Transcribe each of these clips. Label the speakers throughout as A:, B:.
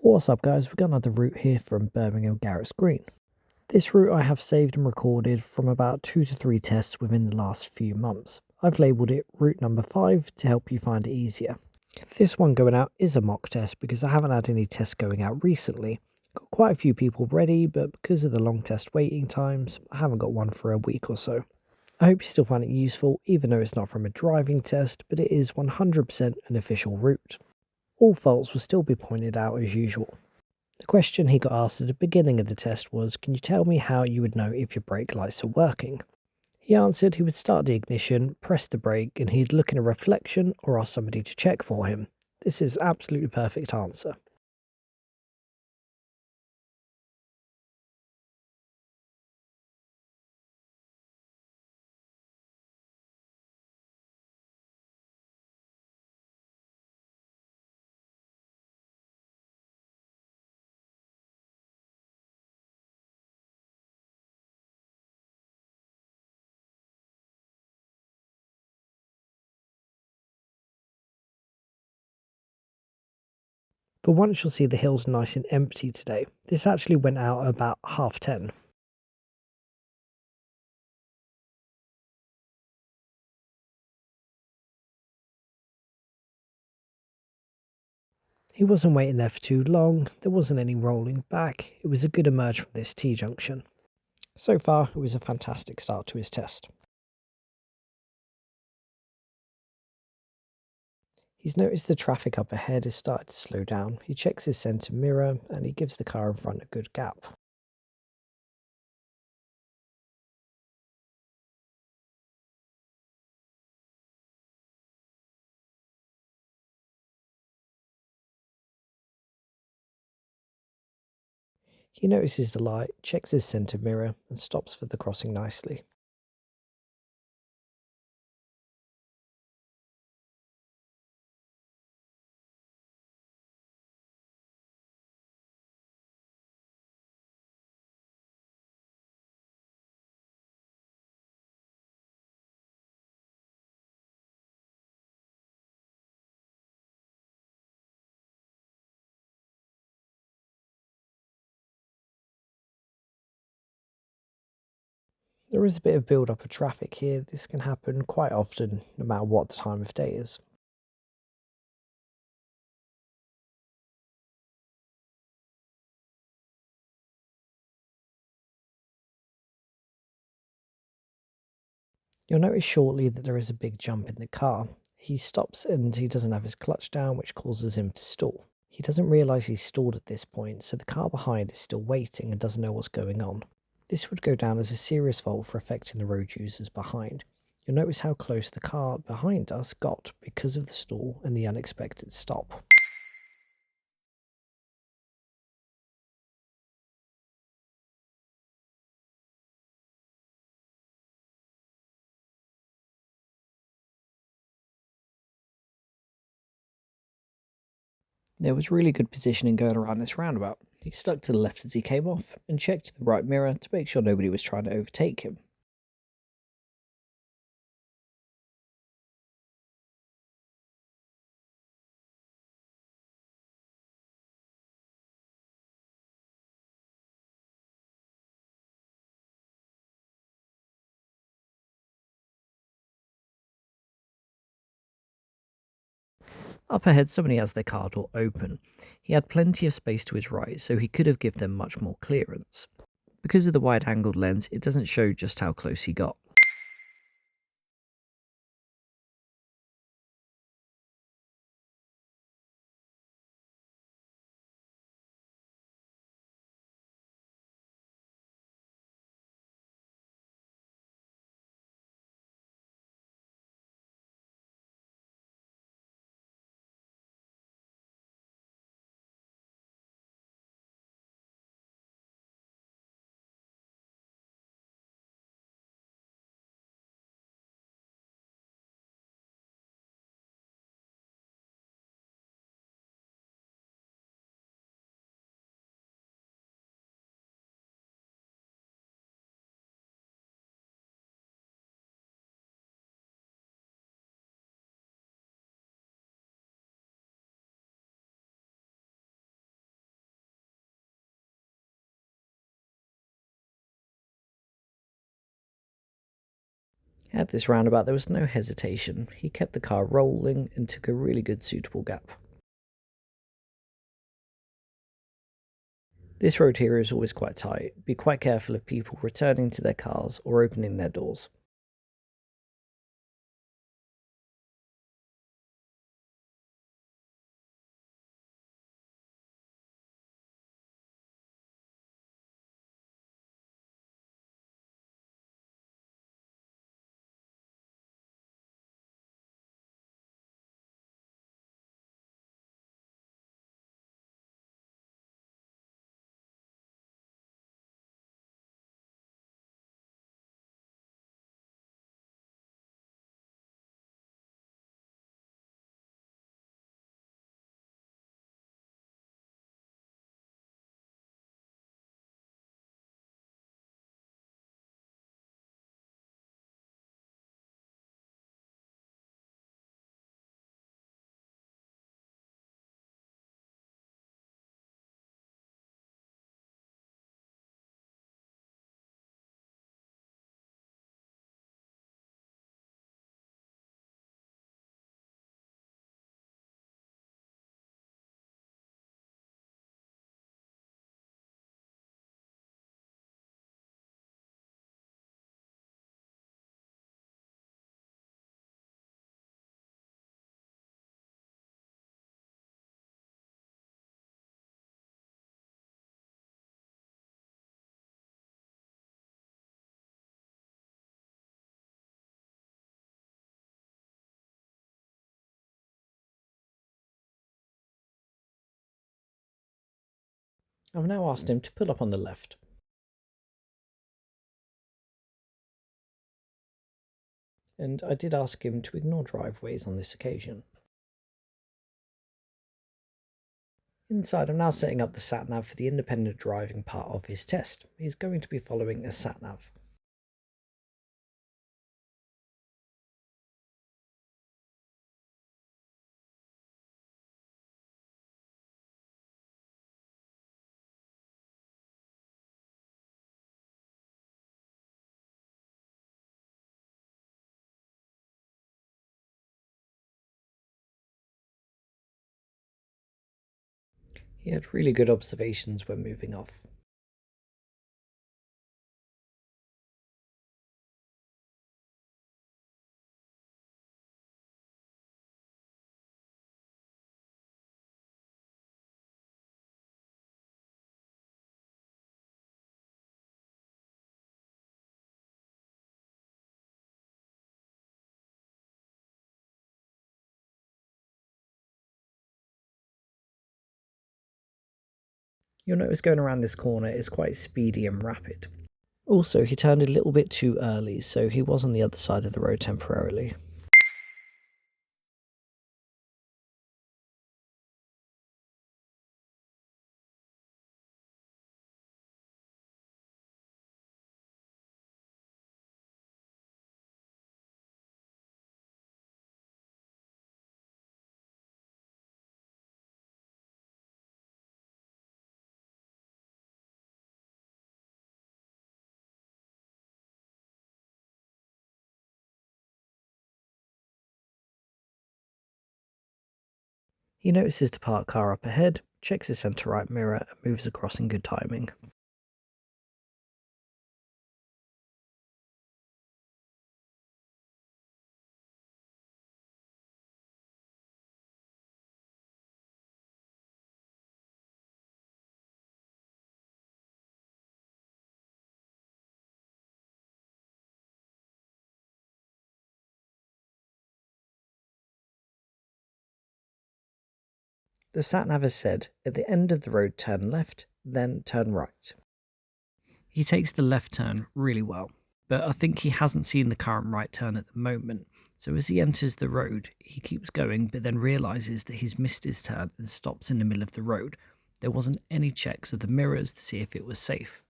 A: What's up guys, we've got another route here from Birmingham Garretts Green. This route I have saved and recorded from about 2 to 3 tests within the last few months. I've labelled it route number 5 to help you find it easier. This one going out is a mock test because I haven't had any tests going out recently. Got quite a few people ready, but because of the long test waiting times, I haven't got one for a week or so. I hope you still find it useful, even though it's not from a driving test, but it is 100% an official route. All faults will still be pointed out as usual. The question he got asked at the beginning of the test was, can you tell me how you would know if your brake lights are working? He answered he would start the ignition, press the brake, and he'd look in a reflection or ask somebody to check for him. This is an absolutely perfect answer. But once you'll see the hill's nice and empty today, this actually went out about 10:30. He wasn't waiting there for too long, there wasn't any rolling back, it was a good emerge from this T-junction. So far, it was a fantastic start to his test. He's noticed the traffic up ahead has started to slow down. He checks his centre mirror and he gives the car in front a good gap. He notices the light, checks his centre mirror and stops for the crossing nicely. There is a bit of build up of traffic here. This can happen quite often, no matter what the time of day is. You'll notice shortly that there is a big jump in the car. He stops and he doesn't have his clutch down, which causes him to stall. He doesn't realise he's stalled at this point, so the car behind is still waiting and doesn't know what's going on. This would go down as a serious fault for affecting the road users behind. You'll notice how close the car behind us got because of the stall and the unexpected stop. There was really good positioning going around this roundabout. He stuck to the left as he came off and checked the right mirror to make sure nobody was trying to overtake him. Up ahead, somebody has their car door open. He had plenty of space to his right, so he could have given them much more clearance. Because of the wide-angled lens, it doesn't show just how close he got. At this roundabout there was no hesitation. He kept the car rolling and took a really good suitable gap. This road here is always quite tight. Be quite careful of people returning to their cars or opening their doors. I've now asked him to pull up on the left. And I did ask him to ignore driveways on this occasion. Inside, I'm now setting up the sat-nav for the independent driving part of his test. He's going to be following a sat-nav. He had really good observations when moving off. You'll notice going around this corner is quite speedy and rapid. Also, he turned a little bit too early, so he was on the other side of the road temporarily. He notices the parked car up ahead, checks his centre right mirror, and moves across in good timing. The sat-nav has said, at the end of the road turn left, then turn right. He takes the left turn really well, but I think he hasn't seen the current right turn at the moment, so as he enters the road, he keeps going but then realises that he's missed his turn and stops in the middle of the road. There wasn't any checks of the mirrors to see if it was safe.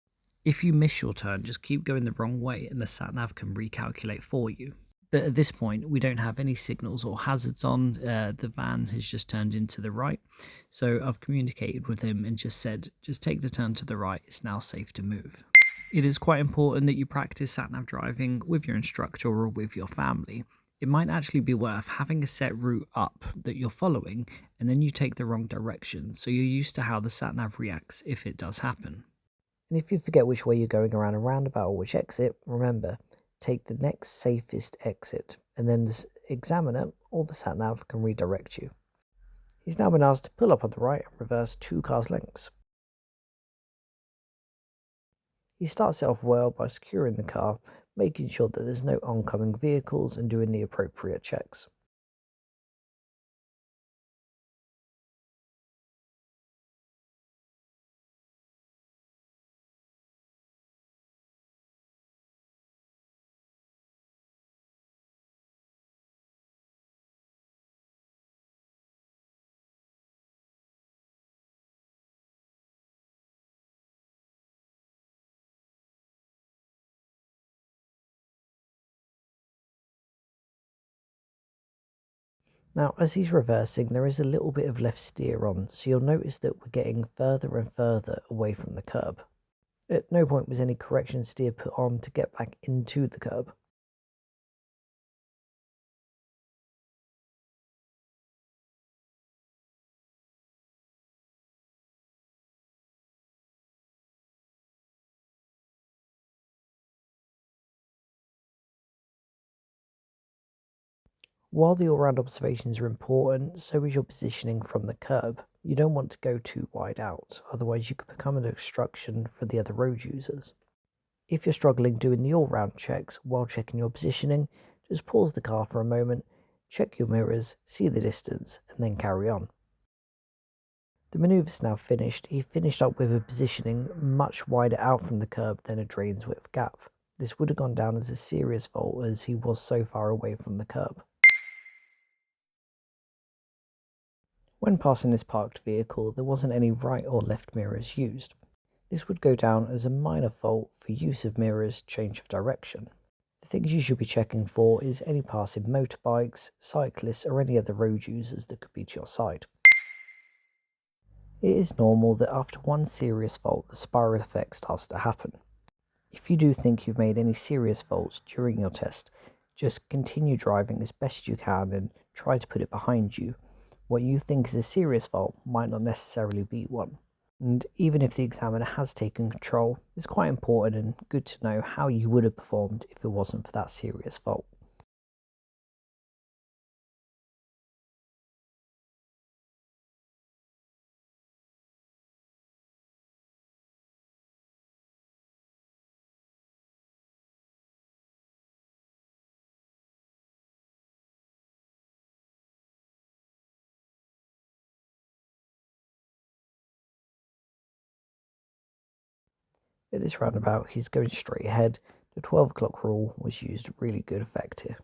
A: If you miss your turn, just keep going the wrong way and the sat-nav can recalculate for you. But at this point, we don't have any signals or hazards on. The van has just turned into the right. So I've communicated with him and just said, just take the turn to the right. It's now safe to move. It is quite important that you practice sat-nav driving with your instructor or with your family. It might actually be worth having a set route up that you're following, and then you take the wrong direction, so you're used to how the sat-nav reacts if it does happen. And if you forget which way you're going around a roundabout or which exit, remember, take the next safest exit, and then the examiner or the sat-nav can redirect you. He's now been asked to pull up on the right and reverse 2 cars' lengths. He starts it off well by securing the car, making sure that there's no oncoming vehicles and doing the appropriate checks. Now, as he's reversing, there is a little bit of left steer on, so you'll notice that we're getting further and further away from the curb. At no point was any correction steer put on to get back into the curb. While the all-round observations are important, so is your positioning from the curb. You don't want to go too wide out, otherwise you could become an obstruction for the other road users. If you're struggling doing the all-round checks while checking your positioning, just pause the car for a moment, check your mirrors, see the distance, and then carry on. The manoeuvre's now finished. He finished up with a positioning much wider out from the curb than a drain's width gap. This would have gone down as a serious fault as he was so far away from the curb. When passing this parked vehicle, there wasn't any right or left mirrors used. This would go down as a minor fault for use of mirrors, change of direction. The things you should be checking for is any passing motorbikes, cyclists or any other road users that could be to your side. It is normal that after one serious fault the spiral effect starts to happen. If you do think you've made any serious faults during your test, just continue driving as best you can and try to put it behind you. What you think is a serious fault might not necessarily be one. And even if the examiner has taken control, it's quite important and good to know how you would have performed if it wasn't for that serious fault. At this roundabout, he's going straight ahead. The 12 o'clock rule was used really good effect here.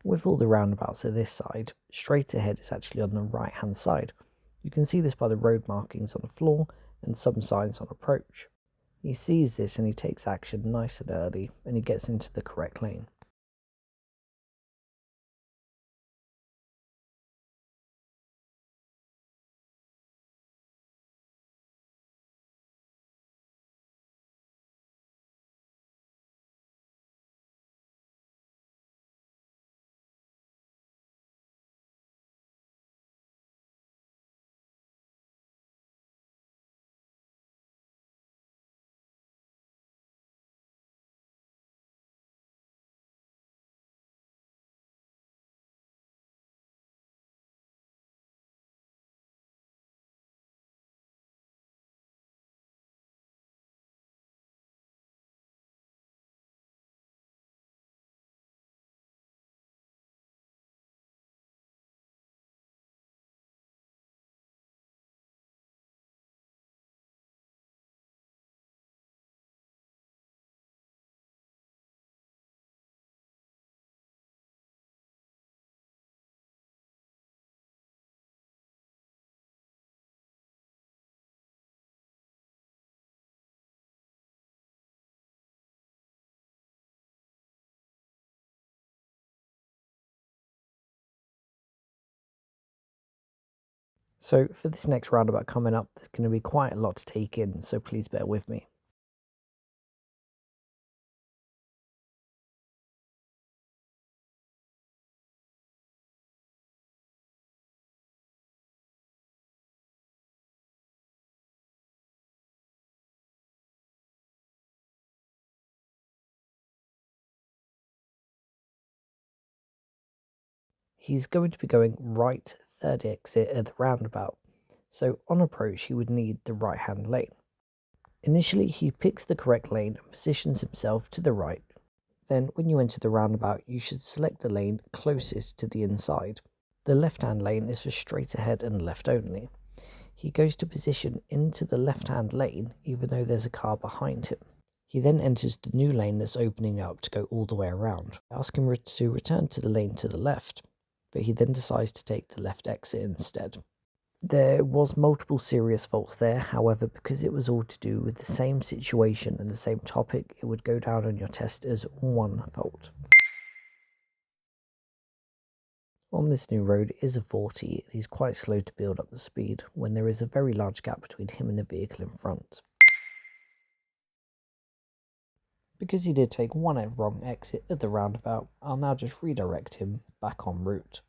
A: With all the roundabouts at this side, straight ahead is actually on the right hand side. You can see this by the road markings on the floor and some signs on approach. He sees this and he takes action nice and early, and he gets into the correct lane. So for this next roundabout coming up, there's going to be quite a lot to take in, so please bear with me. He's going to be going right third exit at the roundabout, so on approach he would need the right hand lane. Initially he picks the correct lane and positions himself to the right. Then when you enter the roundabout you should select the lane closest to the inside. The left hand lane is for straight ahead and left only. He goes to position into the left hand lane even though there's a car behind him. He then enters the new lane that's opening up to go all the way around. I ask him to return to the lane to the left, but he then decides to take the left exit instead. There was multiple serious faults there, however, because it was all to do with the same situation and the same topic, it would go down on your test as one fault. On this new road it is a 40, he's quite slow to build up the speed when there is a very large gap between him and the vehicle in front. Because he did take one wrong exit at the roundabout, I'll now just redirect him back en route.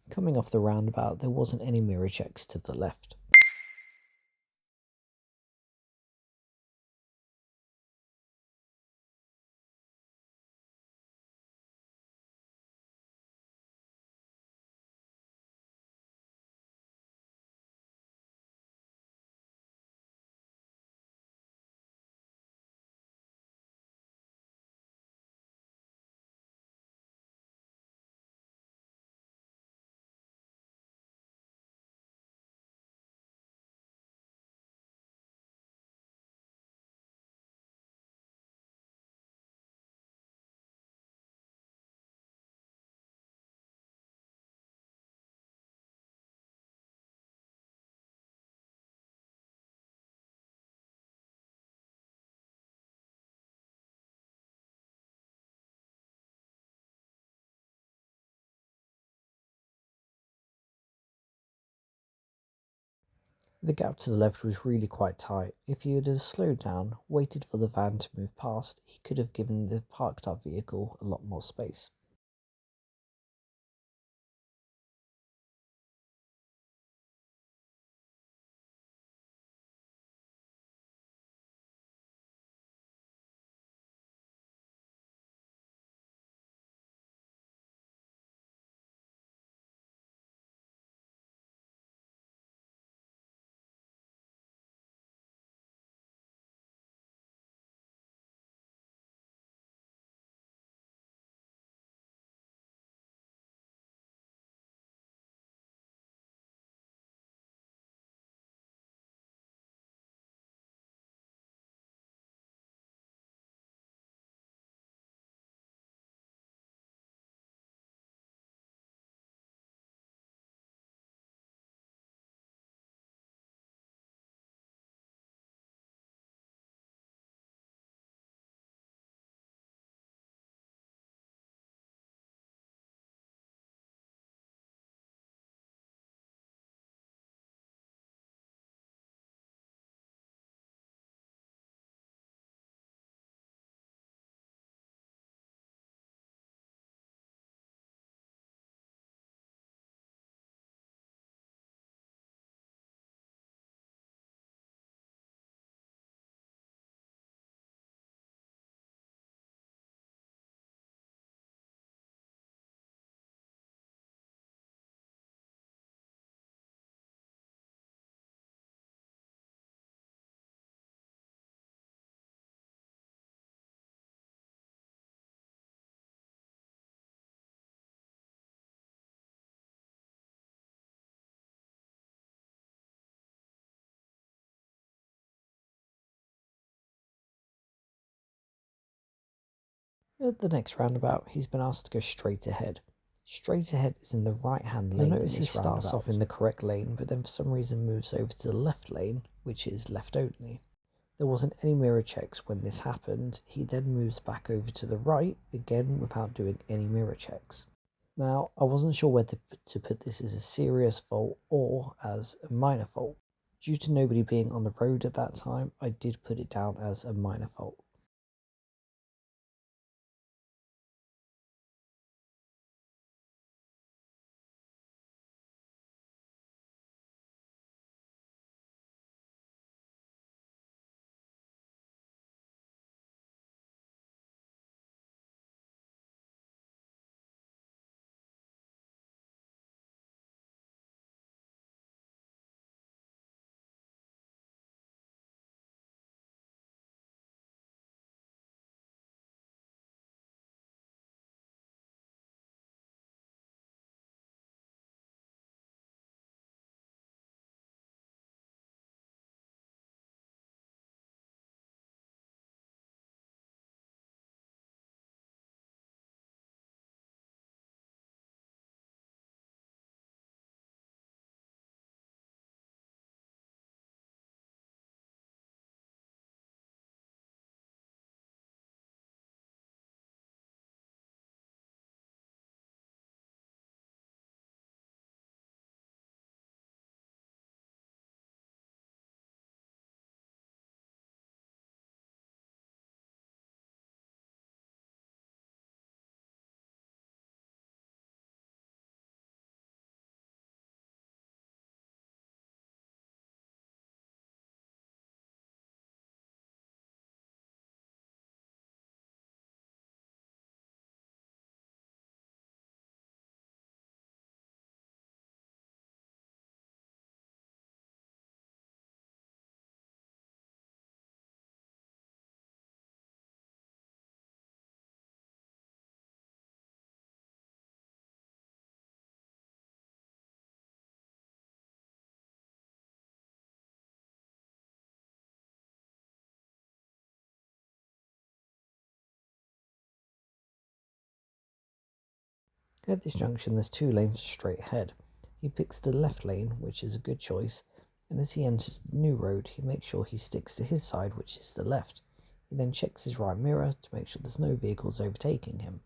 A: Coming off the roundabout, there wasn't any mirror checks to the left. The gap to the left was really quite tight. If he had slowed down, waited for the van to move past, he could have given the parked up vehicle a lot more space. At the next roundabout, he's been asked to go straight ahead. Straight ahead is in the right-hand lane. You'll notice he starts off in the correct lane, but then for some reason moves over to the left lane, which is left only. There wasn't any mirror checks when this happened. He then moves back over to the right, again without doing any mirror checks. Now, I wasn't sure whether to put this as a serious fault or as a minor fault. Due to nobody being on the road at that time, I did put it down as a minor fault. At this junction, there's two lanes straight ahead. He picks the left lane, which is a good choice, and as he enters the new road, he makes sure he sticks to his side, which is the left. He then checks his right mirror to make sure there's no vehicles overtaking him.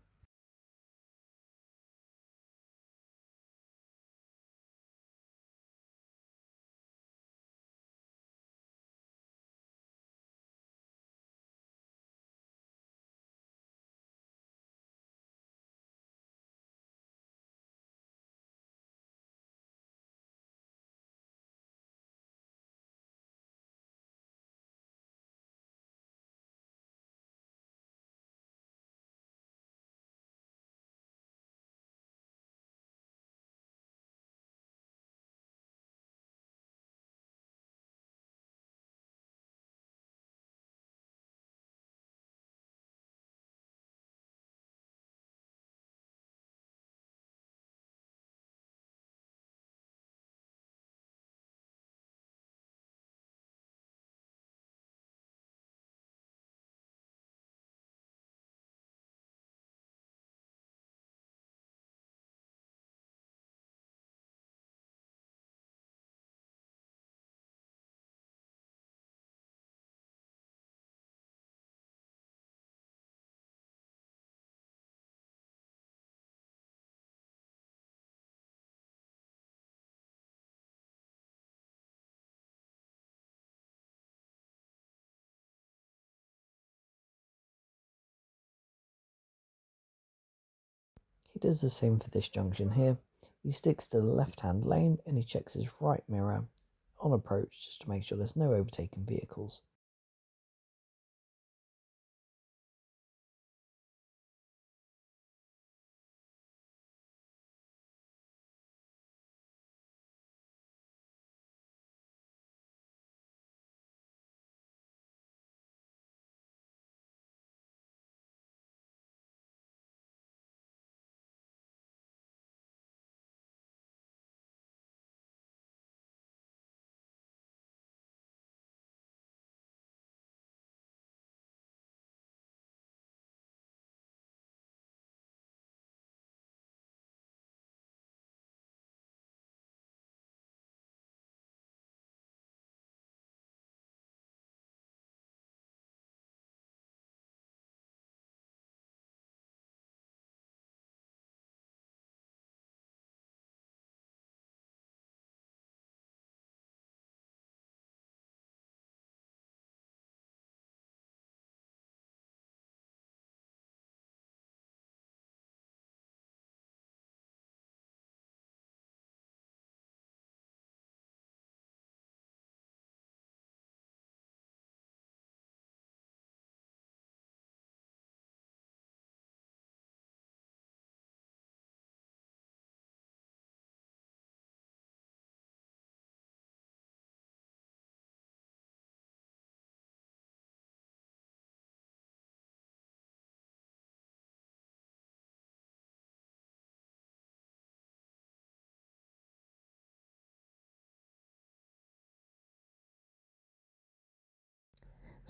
A: does the same for this junction here. He sticks to the left-hand lane and he checks his right mirror on approach just to make sure there's no overtaking vehicles.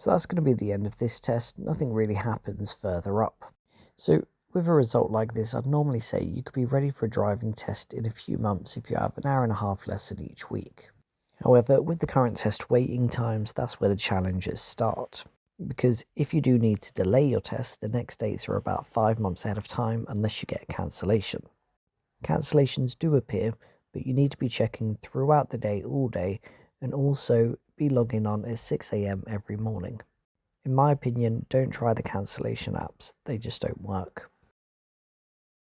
A: So that's going to be the end of this test. Nothing really happens further up. So with a result like this, I'd normally say you could be ready for a driving test in a few months if you have an hour and a half lesson each week. However, with the current test waiting times, that's where the challenges start. Because if you do need to delay your test, the next dates are about 5 months ahead of time unless you get a cancellation. Cancellations do appear, but you need to be checking throughout the day all day and also be logging on at 6 AM every morning. In my opinion, don't try the cancellation apps, they just don't work.